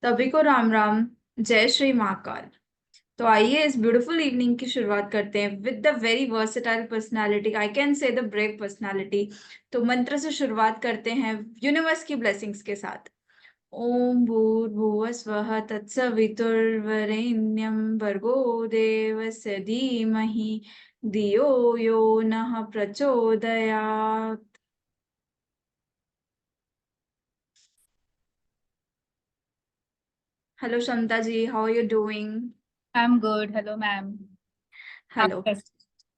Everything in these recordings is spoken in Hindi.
सभी को राम राम। जय श्री महाकाल। तो आइए इस ब्यूटीफुल इवनिंग की शुरुआत करते हैं with the very versatile personality, I can say the brave personality. तो मंत्र से शुरुआत करते हैं यूनिवर्स की ब्लेसिंग्स के साथ। ओम भूर्भुवः स्वः तत्सवितुर्वरेण्यं भर्गो देवस्य धीमहि धियो यो नः प्रचोदयात्। Hello Kshamata ji, how are you doing? I'm good. Hello, ma'am. How hello. are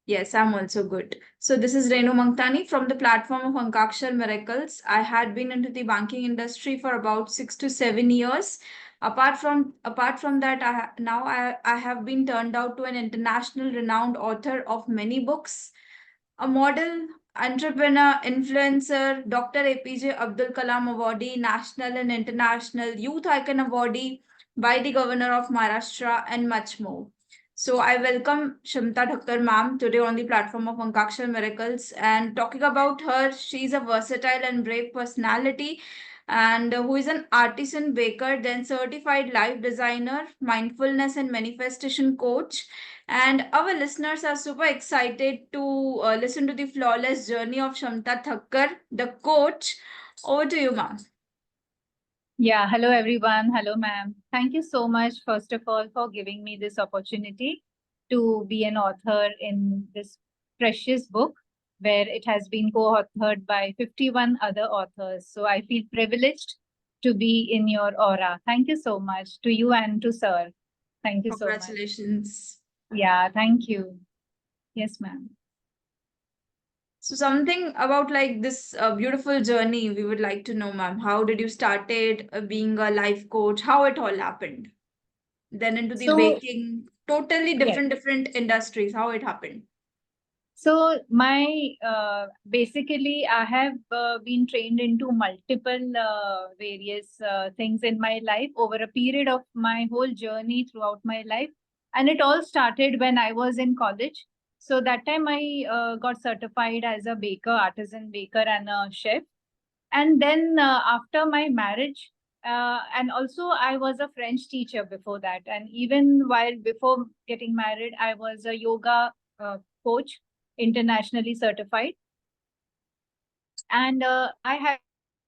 Yes, I'm also good. So this is Renu Mangtani from the platform of Ankakshar Miracles. I had been into the banking industry for about 6 to 7 years. Apart from that, I have been turned out to an international renowned author of many books, a model, entrepreneur, influencer, Dr. APJ Abdul Kalam Awardee, national and international youth icon awardee by the governor of Maharashtra, and much more. So I welcome Shamta Thakkar ma'am today on the platform of Ankakshar Miracles, and talking about her, she's a versatile and brave personality and who is an artisan baker, then certified life designer, mindfulness and manifestation coach. And our listeners are super excited to listen to the flawless journey of Shamta Thakkar, the coach. Over to you, ma'am. Yeah, hello everyone. Hello, ma'am. Thank you so much, first of all, for giving me this opportunity to be an author in this precious book where it has been co-authored by 51 other authors. So I feel privileged to be in your aura. Thank you so much to you and to sir. Thank you so much. Congratulations. Yeah, thank you. Yes, ma'am. So something about like this beautiful journey we would like to know, ma'am. How did you started being a life coach? How it all happened? Then into the So, baking, totally yes. different industries. How it happened? So my basically I have been trained into multiple various things in my life over a period of my whole journey throughout my life, and it all started when I was in college. So that time I got certified as a baker, artisan baker, and a chef. And then after my marriage, and also I was a French teacher before that, and even while before getting married, I was a yoga coach, internationally certified. And I have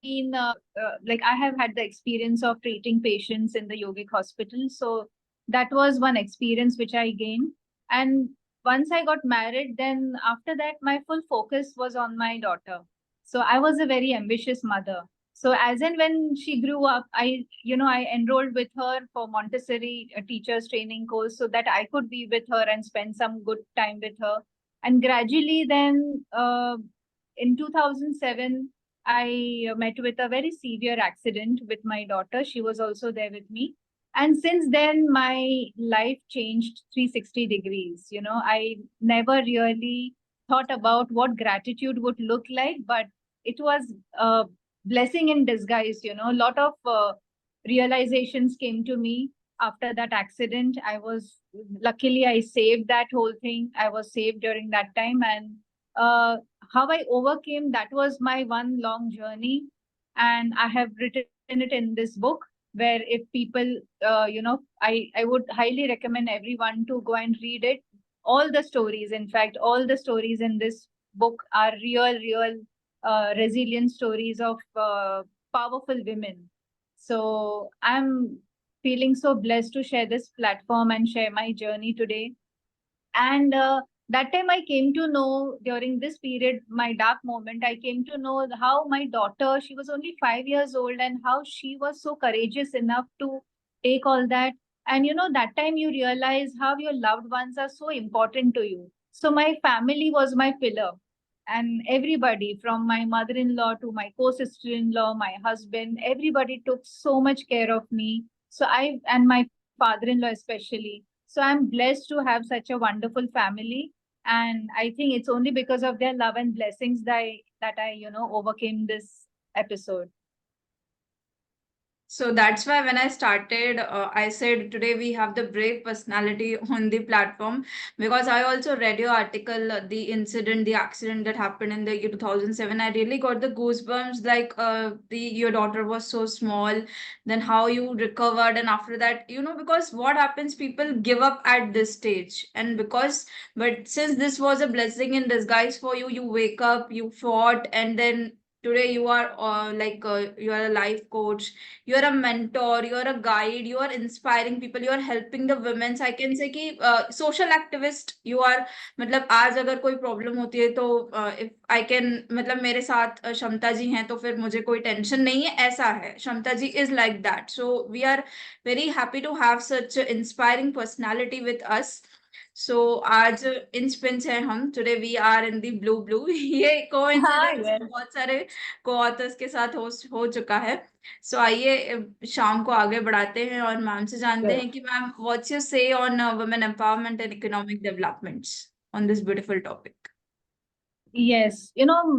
been like I have had the experience of treating patients in the yogic hospital. So that was one experience which I gained. And once I got married, then after that, my full focus was on my daughter. So I was a very ambitious mother. So as and when she grew up, I enrolled with her for Montessori teachers training course so that I could be with her and spend some good time with her. And gradually, then in 2007, I met with a very severe accident with my daughter. She was also there with me. And since then, my life changed 360 degrees. I never really thought about what gratitude would look like, but it was a blessing in disguise. A lot of realizations came to me after that accident. Luckily, I saved that whole thing. I was saved during that time. And uh, how I overcame that was my one long journey, and I have written it in this book. Where if people, I would highly recommend everyone to go and read it. All the stories, in fact, all the stories in this book are real, resilient stories of powerful women. So I'm feeling so blessed to share this platform and share my journey today. And that time I came to know, during this period, my dark moment, I came to know how my daughter, she was only 5 years old, and how she was so courageous enough to take all that. And that time you realize how your loved ones are so important to you. So my family was my pillar, and everybody from my mother-in-law to my co-sister-in-law, my husband, everybody took so much care of me. So and my father-in-law especially. So I'm blessed to have such a wonderful family. And I think it's only because of their love and blessings that I overcame this episode. So that's why when I started, I said today we have the brave personality on the platform, because I also read your article, the incident, the accident that happened in the year 2007. I really got the goosebumps, like your daughter was so small, then how you recovered, and after that, because what happens, people give up at this stage, and because, but since this was a blessing in disguise for you, you wake up, you fought, and then today you are you are a life coach, you're a mentor, you're a guide, you are inspiring people, you are helping the women. I can say कि social activist you are. मतलब आज अगर कोई प्रॉब्लम होती है तो इफ आई कैन, मतलब मेरे साथ क्षमता जी हैं तो फिर मुझे कोई टेंशन नहीं है, ऐसा है, Kshamata ji is like that, so we are very happy to have such inspiring personality with us. So आज इन स्पिन्स हैं हम, today we are in the blue blue. ये हाँ, कोइंसिडेंस yes. बहुत सारे को ऑथर्स के साथ हो चुका है. सो आइए शाम को आगे बढ़ाते हैं और मैम से जानते Yes. हैं कि मैम व्हाट्स योर से on women empowerment and economic developments on this beautiful topic. Yes,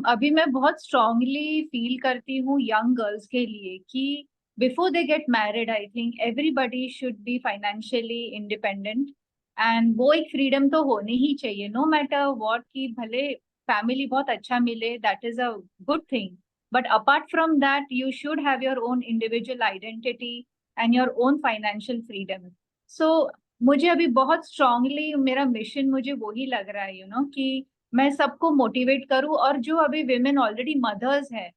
अभी मैं बहुत स्ट्रांगली फील करती हूँ यंग गर्ल्स के लिए कि before they get married I think everybody should be financially independent. And वो एक फ्रीडम तो होनी ही चाहिए, नो मैटर व्हाट, कि भले फैमिली बहुत अच्छा मिले, that is a good thing, but apart from that you should have your own individual identity and your own financial freedom. So मुझे अभी बहुत स्ट्रांगली मेरा मिशन मुझे वही लग रहा है, कि मैं सबको मोटिवेट करूं, और जो अभी विमेन ऑलरेडी मदर्स हैं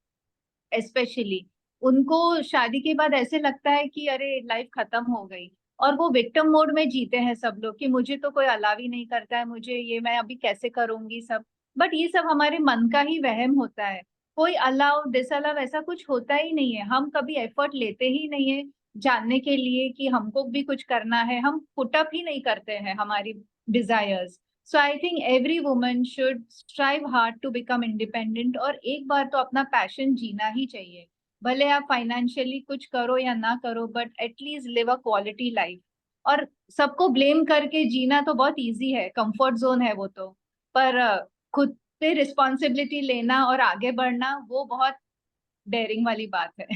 स्पेशली, उनको शादी के बाद ऐसे लगता है कि अरे लाइफ खत्म हो गई, और वो विक्टिम मोड में जीते हैं सब लोग कि मुझे तो कोई अलाव ही नहीं करता है, मुझे ये, मैं अभी कैसे करूंगी सब. बट ये सब हमारे मन का ही वहम होता है. कोई अलाव डिसअलाव ऐसा कुछ होता ही नहीं है. हम कभी एफर्ट लेते ही नहीं है जानने के लिए कि हमको भी कुछ करना है. हम पुटअप ही नहीं करते हैं हमारी desires. So I think every woman should strive hard to become independent, और एक बार तो अपना पैशन जीना ही चाहिए. भले आप फाइनेंशियली कुछ करो या ना करो, but at least live a quality life. और सबको ब्लेम करके जीना तो बहुत इजी है, कंफर्ट जोन है वो तो. पर खुद पे रिस्पॉन्सिबिलिटी लेना और आगे बढ़ना, वो बहुत डेयरिंग वाली बात है.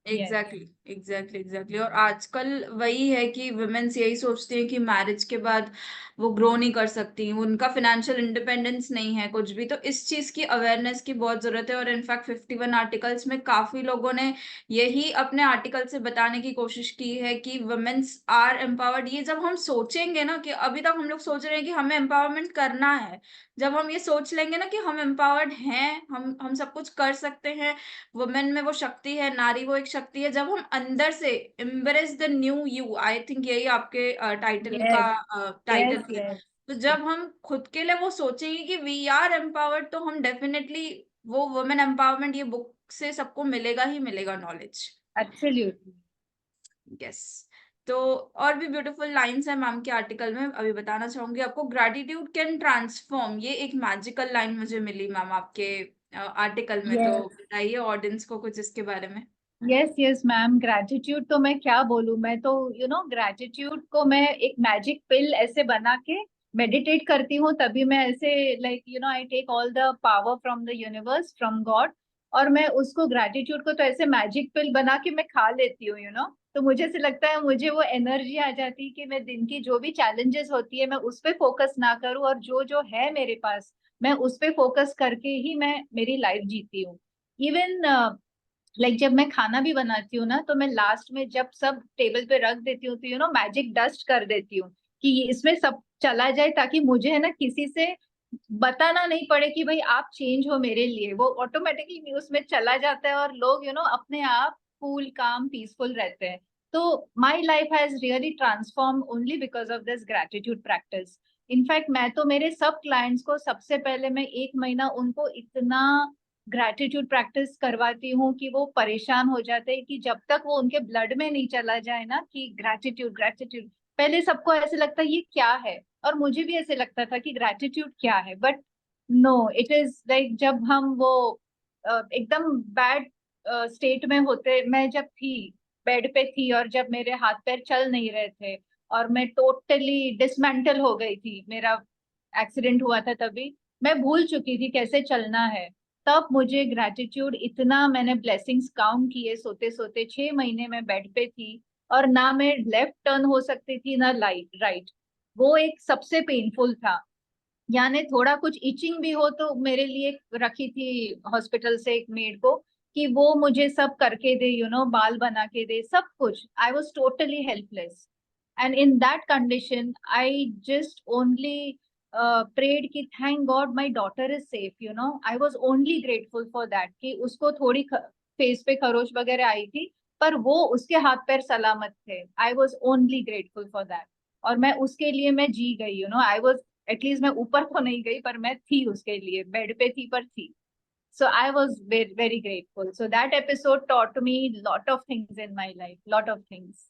यस. Exactly exactly exactly. और आजकल वही है कि वुमेन्स यही सोचती हैं कि मैरिज के बाद वो ग्रो नहीं कर सकती, उनका फाइनेंशियल इंडिपेंडेंस नहीं है कुछ भी. तो इस चीज की अवेयरनेस की बहुत जरूरत है, और इनफैक्ट 51 आर्टिकल्स में काफी लोगों ने यही अपने आर्टिकल से बताने की कोशिश की है कि वुमेन्स आर एम्पावर्ड. ये जब हम सोचेंगे ना, कि अभी तक हम लोग सोच रहे हैं कि हमें एम्पावरमेंट करना है, जब हम ये सोच लेंगे ना कि हम एम्पावर्ड हैं, हम सब कुछ कर सकते हैं, वुमेन में वो शक्ति है, नारी वो एक शक्ति है, जब हम अंदर से embrace the new you, I think यही आपके टाइटल का यस. Title yes. है. यस. तो जब हम खुद के लिए वो सोचेंगे कि वी आर एम्पावर्ड, तो हम डेफिनेटली वो वुमेन एम्पावरमेंट, ये बुक से सबको मिलेगा ही मिलेगा नॉलेज. एब्सोल्युटली. यस. तो और भी ब्यूटीफुल लाइंस है मैम के आर्टिकल में, अभी बताना चाहूंगी आपको. ग्रेटिट्यूड कैन ट्रांसफॉर्म, ये एक मैजिकल लाइन मुझे मिली मैम आपके आर्टिकल में, तो यस. बताइए ऑडियंस को कुछ इसके बारे में. यस. यस मैम, ग्रेटिट्यूड तो मैं क्या बोलूं. मैं तो ग्रेटिट्यूड को मैं एक मैजिक पिल ऐसे बना के मेडिटेट करती हूँ, तभी मैं ऐसे like I take all the power from the universe, from God, और मैं उसको ग्रेटिट्यूड को तो ऐसे मैजिक पिल बना के मैं खा लेती हूँ. तो मुझे ऐसे लगता है, मुझे वो एनर्जी आ जाती है कि मैं दिन की जो भी चैलेंजेस होती है मैं उस पर फोकस ना करूँ, और जो जो है मेरे पास मैं उस पर फोकस करके ही मैं मेरी लाइफ जीती हूँ. इवन जब मैं खाना भी बनाती हूँ ना, तो मैं लास्ट में जब सब टेबल पे रख देती हूँ, तो मैजिक डस्ट कर देती हूँ कि इसमें सब चला जाए, ताकि मुझे है ना किसी से बताना नहीं पड़े कि भाई आप चेंज हो मेरे लिए. वो ऑटोमेटिकली उसमें चला जाता है, और लोग अपने आप कूल काम पीसफुल रहते हैं. तो my life has really transform only because of this gratitude practice. In fact मैं तो मेरे सब क्लाइंट्स को सबसे पहले मैं 1 महीना उनको इतना ग्रेटिट्यूड प्रैक्टिस करवाती हूँ कि वो परेशान हो जाते हैं, कि जब तक वो उनके ब्लड में नहीं चला जाए ना कि ग्रेटिट्यूड ग्रेटिट्यूड. पहले सबको ऐसे लगता है ये क्या है, और मुझे भी ऐसे लगता था कि ग्रेटिट्यूड क्या है, but no, it is like जब हम वो एकदम बैड स्टेट में होते, मैं जब थी बेड पे थी, और जब मेरे हाथ पैर चल नहीं रहे थे, और मैं टोटली डिसमेंटल हो गई थी, मेरा एक्सीडेंट हुआ था तभी, मैं भूल चुकी थी कैसे चलना है. तब मुझे ग्रेटिट्यूड इतना, मैंने ब्लेसिंग्स काउंट किए सोते सोते, 6 महीने में बेड पे थी और ना मैं लेफ्ट टर्न हो सकती थी ना राइट। वो एक सबसे पेनफुल था। यानी थोड़ा कुछ इचिंग भी हो तो मेरे लिए रखी थी हॉस्पिटल से एक मेड को, कि वो मुझे सब करके दे, बाल बना के दे, सब कुछ। I was totally helpless, and in that condition I just only prayed कि thank God my daughter is safe. I was only grateful for that कि उसको थोड़ी फेस पे खरोच वगैरह आई थी, पर वो उसके हाथ पैर सलामत थे। I was only grateful for that. और मैं उसके लिए मैं जी गई, आई वॉज, एटलीस्ट मैं ऊपर तो नहीं गई पर मैं थी उसके लिए, बेड पे थी पर थी। So I was very, very grateful. So that episode taught me lot of things in my life, lot of things.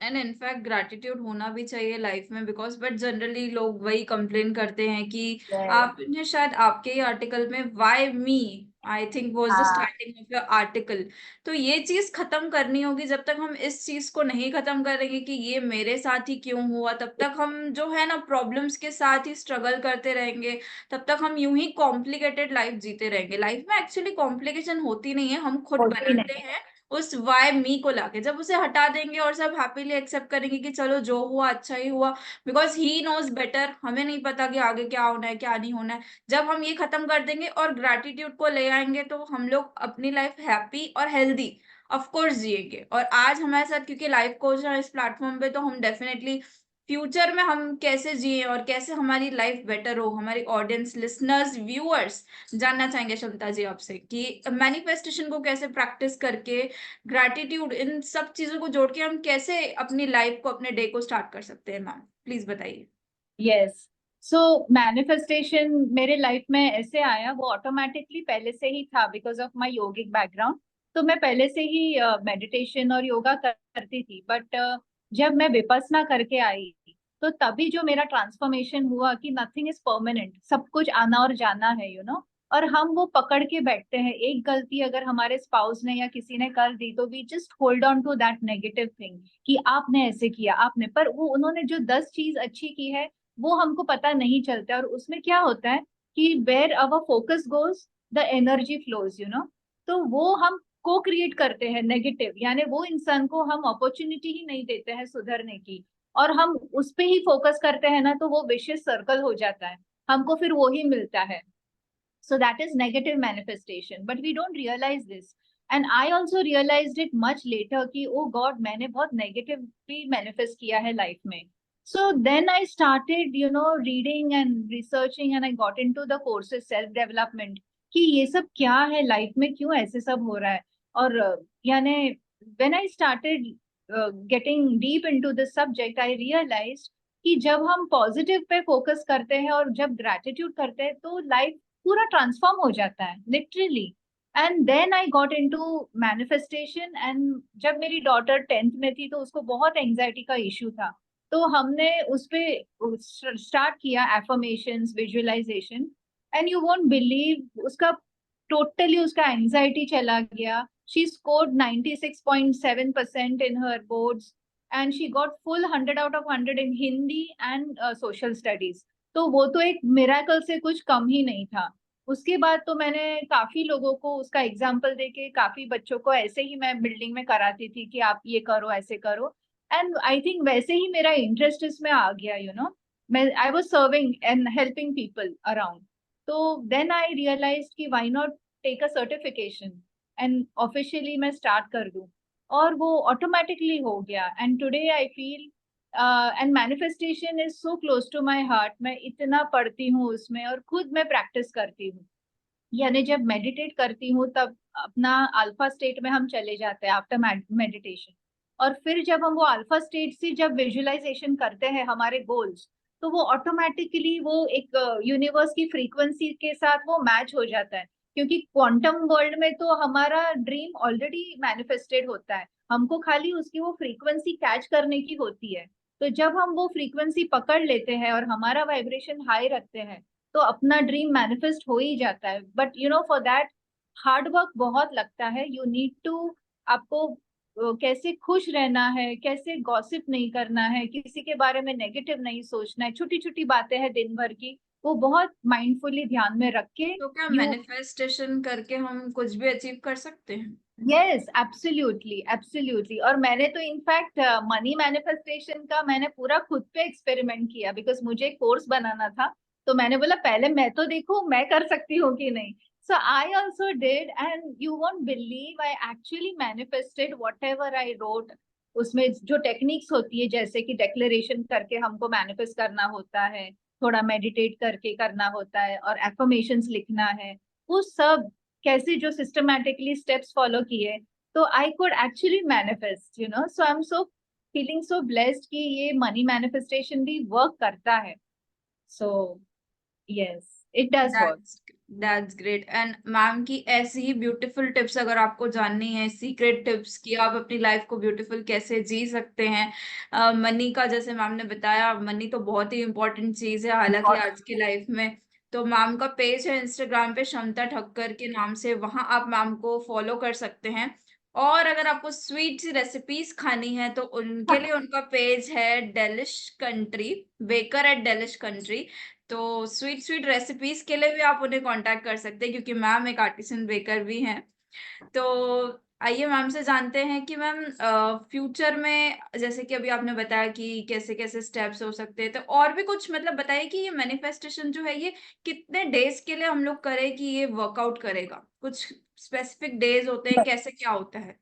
And in fact gratitude होना भी चाहिए लाइफ में, बिकॉज बट जनरली लोग वही कंप्लेन करते हैं कि Yes. आपने शायद आपके ही आर्टिकल में why me, I think was the हाँ, स्टार्टिंग ऑफ योर आर्टिकल। तो ये चीज खत्म करनी होगी। जब तक हम इस चीज को नहीं खत्म करेंगे कि ये मेरे साथ ही क्यों हुआ, तब तक हम जो है ना प्रॉब्लम्स के साथ ही स्ट्रगल करते रहेंगे। तब तक हम यूं ही कॉम्प्लिकेटेड लाइफ जीते रहेंगे। लाइफ में एक्चुअली कॉम्प्लिकेशन होती नहीं है, हम खुद होती बनाते नहीं। हैं उस वाई मी को लाके। जब उसे हटा देंगे और सब हैप्पीली एक्सेप्ट करेंगे कि चलो जो हुआ अच्छा ही हुआ, बिकॉज ही नोज बेटर, हमें नहीं पता कि आगे क्या होना है क्या नहीं होना है। जब हम ये खत्म कर देंगे और ग्रैटिट्यूड को ले आएंगे, तो हम लोग अपनी लाइफ हैप्पी और हेल्दी ऑफ कोर्स जिएंगे। और आज हमारे साथ क्योंकि लाइफ कोच है इस प्लेटफॉर्म पे, तो हम डेफिनेटली फ्यूचर में हम कैसे जिए और कैसे हमारी लाइफ बेटर हो, हमारी ऑडियंस, लिसनर्स, व्यूअर्स जानना चाहेंगे क्षमता जी आपसे कि मैनिफेस्टेशन को कैसे प्रैक्टिस करके, ग्रैटिट्यूड, इन सब चीजों को जोड़ के हम कैसे अपनी लाइफ को, अपने डे को स्टार्ट कर सकते हैं। मैम प्लीज बताइए। यस। सो मैनिफेस्टेशन मेरे लाइफ में ऐसे आया, वो ऑटोमेटिकली पहले से ही था because of my yogic background. तो मैं पहले से ही मेडिटेशन और योगा करती थी, बट जब मैं विपස්සना करके आई तो तभी जो मेरा ट्रांसफॉर्मेशन हुआ कि नथिंग इज परमानेंट, सब कुछ आना और जाना है, और हम वो पकड़ के बैठते हैं। एक गलती अगर हमारे स्पाउस ने या किसी ने कर दी तो we just hold on to that negative thing कि आपने ऐसे किया, आपने, पर वो उन्होंने जो 10 चीज अच्छी की है वो हमको पता नहीं चलता। और उसमें क्या होता है कि where our focus goes the energy flows, तो वो हम को क्रिएट करते हैं नेगेटिव, यानी वो इंसान को हम अपॉर्चुनिटी ही नहीं देते हैं सुधरने की, और हम उस पे ही फोकस करते हैं ना, तो वो विशियस सर्कल हो जाता है, हमको फिर वो ही मिलता है। So that is negative manifestation, but we don't realize this. And I also realized it much later कि oh God, मैंने बहुत negative भी manifest किया है life में. So then I started, reading and researching, and I got into the courses self development कि ये सब क्या है life में, क्यों ऐसे सब हो रहा है। और यानी when I started getting deep into the subject, I realized कि जब हम पॉजिटिव पे फोकस करते हैं और जब ग्रेटिट्यूड करते हैं तो लाइफ पूरा ट्रांसफॉर्म हो जाता है literally. And then I got into manifestation. And जब मेरी डॉटर 10th में थी तो उसको बहुत एंजाइटी का इश्यू था, तो हमने उस पे स्टार्ट किया affirmations, visualization, and you won't believe उसका टोटली उसका एंजाइटी चला गया। She scored 96.7% in her boards, and she got full 100 out of 100 in Hindi and social studies. तो वो तो एक मिराकल से कुछ कम ही नहीं था। उसके बाद तो मैंने काफी लोगों को उसका एग्जाम्पल देके, काफी बच्चों को ऐसे ही मैं बिल्डिंग में कराती थी कि आप ये करो, ऐसे करो। एंड आई थिंक वैसे ही मेरा इंटरेस्ट इसमें आ गया, मैं I was serving and helping people around. तो देन आई रियलाइज कि why not take a certification and officially मैं स्टार्ट कर दूं। और वो ऑटोमेटिकली हो गया, and today I feel and manifestation is so close to my heart. मैं इतना पढ़ती हूँ उसमें और खुद मैं प्रैक्टिस करती हूँ। यानी जब मेडिटेट करती हूँ तब अपना अल्फा स्टेट में हम चले जाते हैं आफ्टर मेडिटेशन। और फिर जब हम वो अल्फा स्टेट से जब विजुअलाइजेशन करते हैं हमारे गोल्स, तो वो ऑटोमेटिकली वो एक यूनिवर्स की फ्रीक्वेंसी के साथ वो मैच हो जाता है। क्योंकि क्वांटम वर्ल्ड में तो हमारा ड्रीम ऑलरेडी मैनिफेस्टेड होता है, हमको खाली उसकी वो फ्रीक्वेंसी कैच करने की होती है। तो जब हम वो फ्रीक्वेंसी पकड़ लेते हैं और हमारा वाइब्रेशन हाई रखते हैं तो अपना ड्रीम मैनिफेस्ट हो ही जाता है। But for that hard work बहुत लगता है। यू नीड टू, आपको कैसे खुश रहना है, कैसे गॉसिप नहीं करना है, किसी के बारे में नेगेटिव नहीं सोचना है, छोटी छोटी बातें हैं दिन भर की, वो बहुत माइंडफुली ध्यान में रख के तो क्या यू मैनिफेस्टेशन करके हम कुछ भी अचीव कर सकते हैं? Yes, absolutely absolutely. और मैंने तो इनफैक्ट मनी मैनिफेस्टेशन का मैंने पूरा खुद पे एक्सपेरिमेंट किया, बिकॉज मुझे कोर्स बनाना था। तो मैंने बोला पहले मैं तो देखूं मैं कर सकती हूँ कि नहीं। So I also did, and you won't believe, I actually manifested whatever I wrote. उसमें जो टेक्निक्स होती है, जैसे कि डेक्लेरेशन करके हमको मैनिफेस्ट करना होता है, थोड़ा मेडिटेट करके करना होता है, और एफर्मेशंस लिखना है, वो सब कैसे जो सिस्टमैटिकली स्टेप्स फॉलो किए, तो I could actually manifest, so I am so feeling so blessed कि ये मनी मैनिफेस्टेशन भी वर्क करता है। So yes, it does work. That's that's great. And ma'am की ऐसी ही ब्यूटीफुल टिप्स अगर आपको जाननी है, सीक्रेट टिप्स कि आप अपनी लाइफ को ब्यूटीफुल कैसे जी सकते हैं, मनी का जैसे मैम ने बताया, मनी तो बहुत ही इंपॉर्टेंट चीज है हालांकि आज की लाइफ में। तो मैम का पेज है इंस्टाग्राम पे क्षमता ठक्कर के नाम से, वहां आप मैम को फॉलो कर सकते हैं। और अगर आपको स्वीट सी रेसिपीज खानी है तो उनके लिए उनका पेज है delish country, baker at delish country. तो स्वीट स्वीट रेसिपीज के लिए भी आप उन्हें कांटेक्ट कर सकते हैं क्योंकि मैम एक आर्टिसन बेकर भी हैं। तो आइए मैम से जानते हैं कि मैम फ्यूचर में जैसे कि अभी आपने बताया कि कैसे कैसे स्टेप्स हो सकते हैं, तो और भी कुछ मतलब बताइए कि ये मैनिफेस्टेशन जो है ये कितने डेज के लिए हम लोग करें कि ये वर्कआउट करेगा? कुछ स्पेसिफिक डेज होते हैं, कैसे क्या होता है?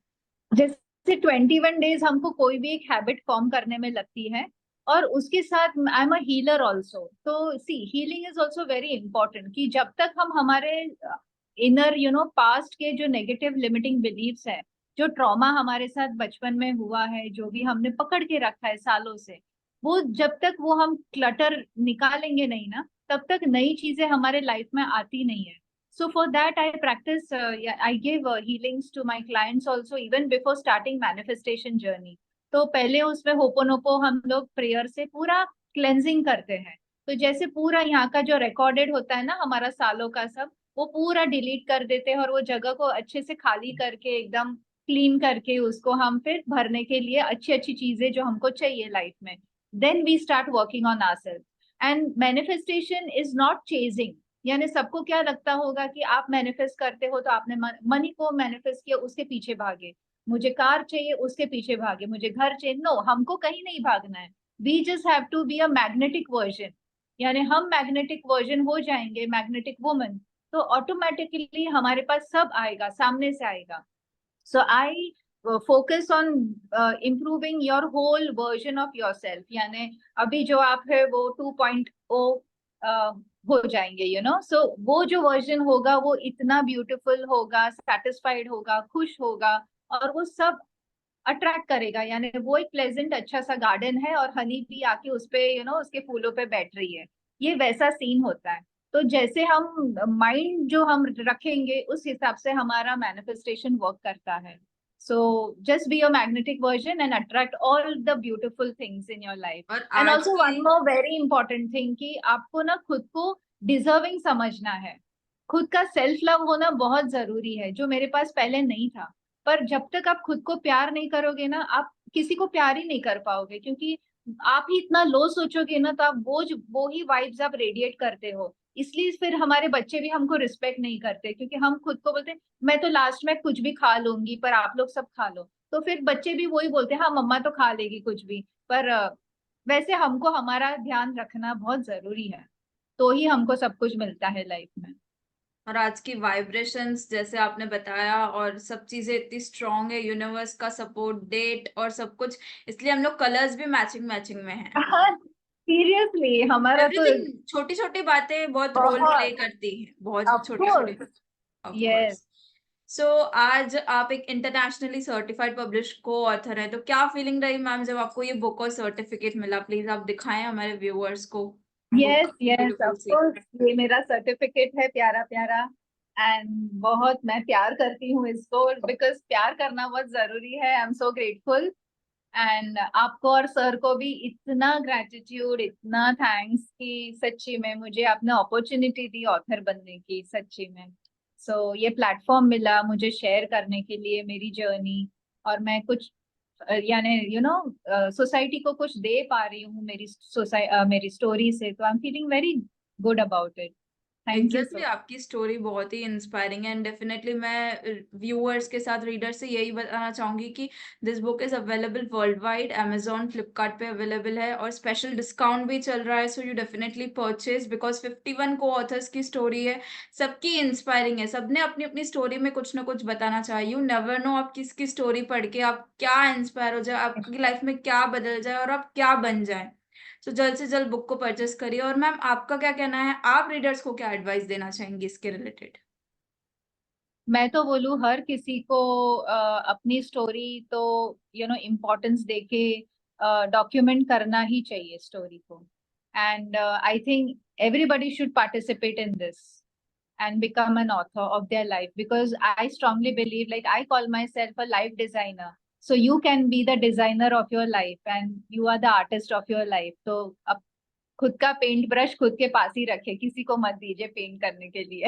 जैसे 21 डेज हमको कोई भी एक हैबिट फॉर्म करने में लगती है, और उसके साथ I am a healer also. तो see, healing is also very important, कि जब तक हम हमारे इनर पास्ट के जो नेगेटिव लिमिटिंग बिलीव्स है, जो ट्रॉमा हमारे साथ बचपन में हुआ है, जो भी हमने पकड़ के रखा है सालों से, वो जब तक वो हम क्लटर निकालेंगे नहीं ना, तब तक नई चीजें हमारे लाइफ में आती नहीं है। So for that, I practice, yeah, I give healings to my clients also even before starting manifestation journey. तो पहले उसमें होपोनोपो हम लोग प्रेयर से पूरा क्लेंजिंग करते हैं। तो जैसे पूरा यहाँ का जो रिकॉर्डेड होता है ना हमारा सालों का सब, वो पूरा डिलीट कर देते हैं, और वो जगह को अच्छे से खाली करके एकदम क्लीन करके उसको हम फिर भरने के लिए अच्छी अच्छी चीजें जो हमको चाहिए लाइफ में, then we start working on ourselves. And manifestation is not chasing. यानी सबको क्या लगता होगा कि आप मैनिफेस्ट करते हो तो आपने मनी को मैनिफेस्ट किया, उसके पीछे भागे, मुझे कार चाहिए उसके पीछे भागे, मुझे घर चाहिए। नो, हमको कहीं नहीं भागना है। We just have to be a magnetic version. यानी हम मैग्नेटिक वर्जन हो जाएंगे, मैग्नेटिक वुमन, तो ऑटोमेटिकली हमारे पास सब आएगा, सामने से आएगा। So I focus on improving your whole version of yourself। यानी अभी जो आप है वो 2.0 हो जाएंगे, सो वो जो वर्जन होगा वो इतना ब्यूटीफुल होगा, सेटिस्फाइड होगा, खुश होगा, और वो सब अट्रैक्ट करेगा। यानी वो एक प्लेजेंट अच्छा सा गार्डन है, और हनी भी आके उस पे उसके फूलों पे बैठ रही है, ये वैसा सीन होता है। तो जैसे हम माइंड जो हम रखेंगे उस हिसाब से हमारा मैनिफेस्टेशन वर्क करता है। So just be your magnetic version and attract all the beautiful things in your life. और एंड आज ऑल्सो वन की मोर वेरी इंपॉर्टेंट थिंग, कि आपको ना खुद को डिजर्विंग समझना है। खुद का सेल्फ लव होना बहुत जरूरी है, जो मेरे पास पहले नहीं था। पर जब तक आप खुद को प्यार नहीं करोगे ना, आप किसी को प्यार ही नहीं कर पाओगे, क्योंकि आप ही इतना लो सोचोगे ना, तो आप वो ही वाइब्स आप रेडिएट करते हो। इसलिए फिर हमारे बच्चे भी हमको रिस्पेक्ट नहीं करते, क्योंकि हम खुद को बोलते हैं, मैं तो लास्ट में कुछ भी खा लूंगी पर आप लोग सब खा लो। तो फिर बच्चे भी वही बोलते हैं, हाँ मम्मा तो खा लेगी कुछ भी। पर वैसे हमको हमारा ध्यान रखना बहुत जरूरी है, तो ही हमको सब कुछ मिलता है लाइफ में। और आज की वाइब्रेशंस जैसे आपने बताया, और सब चीजें इतनी स्ट्रांग है, यूनिवर्स का सपोर्ट, डेट और सब कुछ, इसलिए हम लोग कलर्स भी मैचिंग मैचिंग में हैं। सीरियसली हमारा तो एवरीथिंग, छोटी छोटी बातें बहुत रोल प्ले बहुत, करती हैं, बहुत ऑफ छोटी छोटी। Course, of yes. कोर्स। सो आज आप एक इंटरनेशनली सर्टिफाइड पब्लिश को ऑथर हैं, तो क्या फीलिंग रही मैम जब आपको ये बुक और सर्टिफिकेट मिला? प्लीज आप दिखाएं हमारे व्यूअर्स को yes book yes, of beautiful sea. Course, ये मेरा सर्टिफिकेट है प्यारा प्यारा। एंड बहुत मैं प्यार करती हूँ इसको, बिकॉज प्यार करना बहुत जरूरी है। I am so grateful. And आपको और सर को भी इतना ग्रेटिट्यूड, इतना थैंक्स, कि सच्ची में मुझे आपने अपॉर्चुनिटी दी ऑथर बनने की, सच्ची में। सो ये प्लेटफॉर्म मिला मुझे शेयर करने के लिए मेरी जर्नी, और मैं कुछ यानी सोसाइटी को कुछ दे पा रही हूँ मेरी मेरी स्टोरी से, तो I am feeling very good about it. Thank you so exactly आपकी स्टोरी बहुत ही इंस्पायरिंग है एंड डेफिनेटली मैं व्यूअर्स के साथ रीडर से यही बताना चाहूंगी कि this book is available world wide, Amazon, Flipkart पे अवेलेबल है और स्पेशल डिस्काउंट भी चल रहा है, so you definitely purchase because 51 को ऑथर्स की स्टोरी है, सबकी इंस्पायरिंग है, सबने अपनी अपनी स्टोरी में कुछ ना कुछ बताना चाहिए। यू नेवर नो आप किसकी स्टोरी पढ़ के आप क्या इंस्पायर हो जाए, आपकी लाइफ में क्या बदल जाए और आप क्या बन जाए। तो जल्द से जल्द बुक को परचेस करिए। और मैम आपका क्या कहना है, आप रीडर्स को क्या एडवाइस देना चाहेंगी इसके रिलेटेड? मैं तो बोलूँ हर किसी को अपनी स्टोरी तो इम्पोर्टेंस देके डॉक्यूमेंट करना ही चाहिए स्टोरी को। And I think everybody should participate in this and become an author of their life, because I strongly believe, like, I call myself a life designer, so you can be the designer of your life and you are the artist of your life. तो अब खुद का पेंट ब्रश खुद के पास ही रखे, किसी को मत दीजिए पेंट करने के लिए।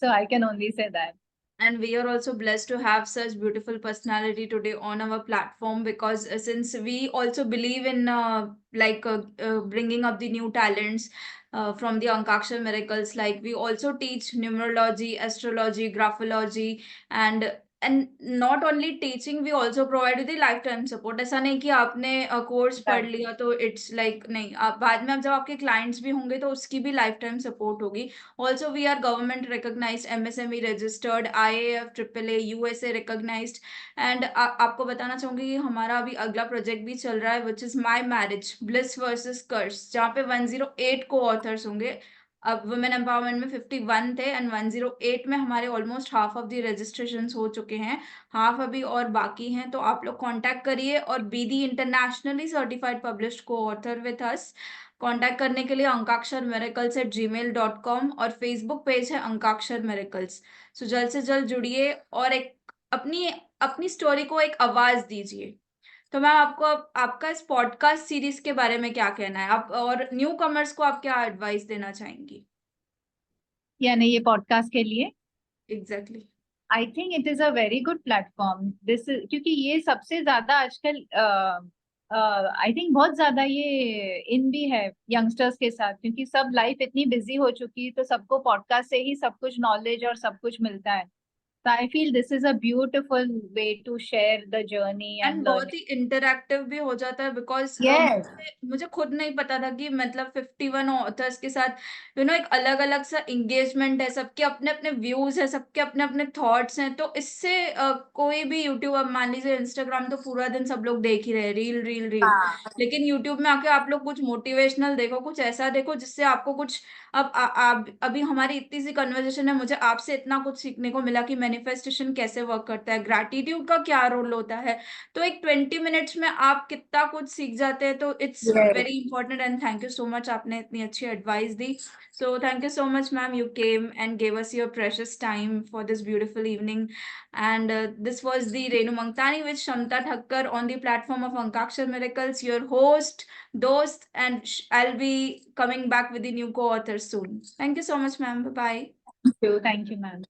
So I can only say that. And we are also blessed to have such beautiful personality today on our platform, because since we also believe in bringing up the new talents from the Ankakshar miracles, like we also teach numerology, astrology, graphology, and not only teaching, we also provide you the lifetime support. ऐसा नहीं कि आपने कोर्स पढ़ Right. लिया तो इट्स लाइक नहीं, आप बाद में, अब जब आपके क्लाइंट्स भी होंगे तो उसकी भी लाइफ टाइम सपोर्ट होगी। Also, we are government recognized, MSME registered, IAF, AAA, USA recognized, and आपको बताना चाहूंगी कि हमारा अभी अगला प्रोजेक्ट भी चल रहा है, which is My Marriage, Bliss versus Curse, जहाँ पे 108 को ऑथर्स होंगे। अब वुमेन एम्पावरमेंट में 51 थे एंड 108 में हमारे almost half of the registration हो चुके हैं, हाफ अभी और बाकी हैं। तो आप लोग कांटेक्ट करिए और be the internationally certified published को ऑथर विथ अस। कांटेक्ट करने के लिए ankaksharmiracles@gmail.com और फेसबुक पेज है अंकाक्षर मेरेकल्स। सो जल्द से जल्द जुड़िए और एक अपनी अपनी स्टोरी को एक आवाज दीजिए। तो मैम आपको आपका इस पॉडकास्ट सीरीज के बारे में क्या कहना है, आप और न्यू कमर्स को आप क्या एडवाइस देना चाहेंगी? या नहीं, ये पॉडकास्ट के लिए exactly. I think it is a very good platform this, क्योंकि ये सबसे ज्यादा आजकल आई थिंक बहुत ज्यादा ये इन भी है यंगस्टर्स के साथ, क्योंकि सब लाइफ इतनी बिजी हो चुकी है, तो सबको पॉडकास्ट से ही सब कुछ नॉलेज और सब कुछ मिलता है। तो I feel this is a beautiful way to share the journey and and बहुत ही लर्निंग। इंटरैक्टिव भी हो जाता है, बिकॉज यस। मुझे खुद नहीं पता था कि मतलब 51 ऑथर्स के साथ एक अलग अलग सा इंगेजमेंट है, सबके अपने अपने व्यूज है, सबके अपने अपने थॉट्स हैं। तो इससे कोई भी यूट्यूब, अब मान लीजिए इंस्टाग्राम तो पूरा दिन सब लोग देख ही रहे, रील रील रील, हाँ। लेकिन यूट्यूब में आके आप लोग कुछ मोटिवेशनल देखो, कुछ ऐसा देखो जिससे आपको कुछ, अब अभी हमारी इतनी सी कन्वर्सेशन है, मुझे आपसे इतना कुछ सीखने को मिला कि मैनिफेस्टेशन कैसे वर्क करता है, ग्रैटिट्यूड का क्या रोल होता है। तो एक 20 मिनट्स में आप कितना कुछ सीख जाते हैं, तो it's yes. Very important and thank you so much, आपने इतनी अच्छी advice the. So thank you so much ma'am, you came and gave us your precious time for this beautiful evening, and this was the Renu Mangtani with Shamta Thakkar on the platform of Ankakshar Miracles, your host, dost, and I'll be coming back with the new co-authors soon. Thank you so much, ma'am. Bye bye. Thank you, ma'am.